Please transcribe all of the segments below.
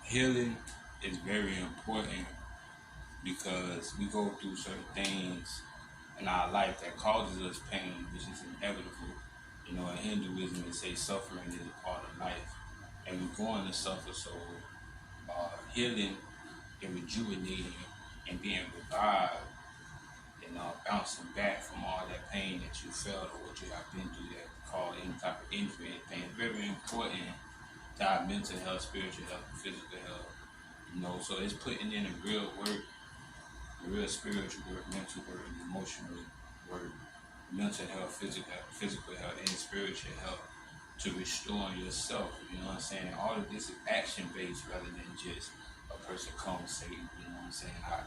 Healing is very important because we go through certain things in our life that causes us pain, which is inevitable. You know, in Hinduism, they say suffering is a part of life, and we're going to suffer. So, healing and rejuvenating and being revived and bouncing back from all that pain that you felt or what you have been through that caused any type of injury and pain. Very important to our mental health, spiritual health, and physical health. You know, so it's putting in the real work, the real spiritual work, mental work, and emotional work, mental health, physical health, and spiritual health to restore yourself. You know what I'm saying? All of this is action based rather than just a person come say, you know what I'm saying? I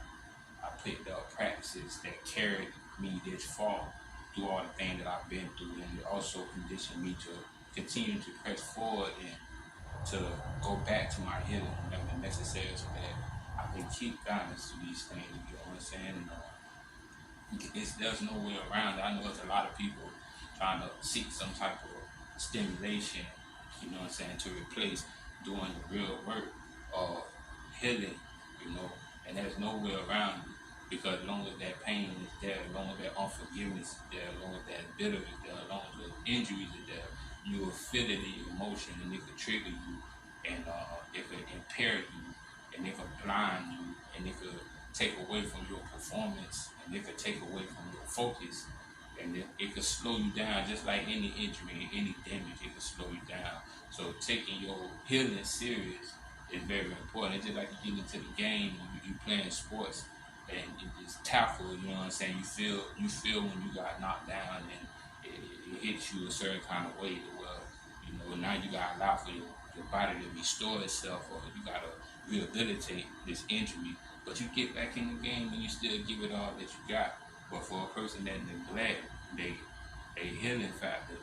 picked up practices that carried me this far through all the things that I've been through, and it also conditioned me to continue to press forward and to go back to my healing whenever necessary so that I can keep balance to these things, you know what I'm saying? And, there's no way around it. I know there's a lot of people trying to seek some type of stimulation, you know what I'm saying, to replace doing the real work of healing, you know, and there's no way around it because as long as that pain is there, as long as that unforgiveness is there, as long as that bitterness is there, as long as those injuries are there, you will feel it in your emotion and it could trigger you and it could impair you and it could blind you and it could take away from your performance and it could take away from your focus and it could slow you down just like any injury, any damage, it could slow you down. So taking your healing serious is very important. It's just like you get into the game, you playing sports and it's tackle, you know what I'm saying? You feel when you got knocked down and it hits you a certain kind of way to where, you know, now you gotta allow for your body to restore itself or you gotta rehabilitate this injury. But you get back in the game and you still give it all that you got. But for a person that neglect they healing factor,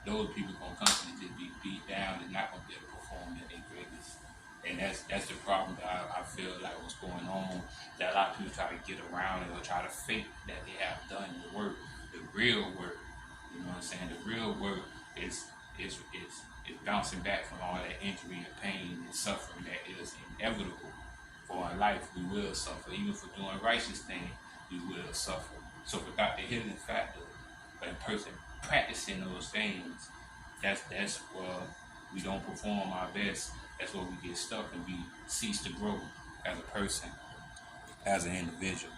those people gonna constantly just be beat down and not gonna be able to perform at their greatest. And that's the problem that I feel like what's going on. That a lot of people try to get around it or try to fake that they have done the work, the real work. You know what I'm saying? The real work is bouncing back from all that injury and pain and suffering that is inevitable. For in life, we will suffer. Even for doing righteous things, we will suffer. So without the healing factor, a person practicing those things, that's where we don't perform our best. That's where we get stuck and we cease to grow as a person, as an individual.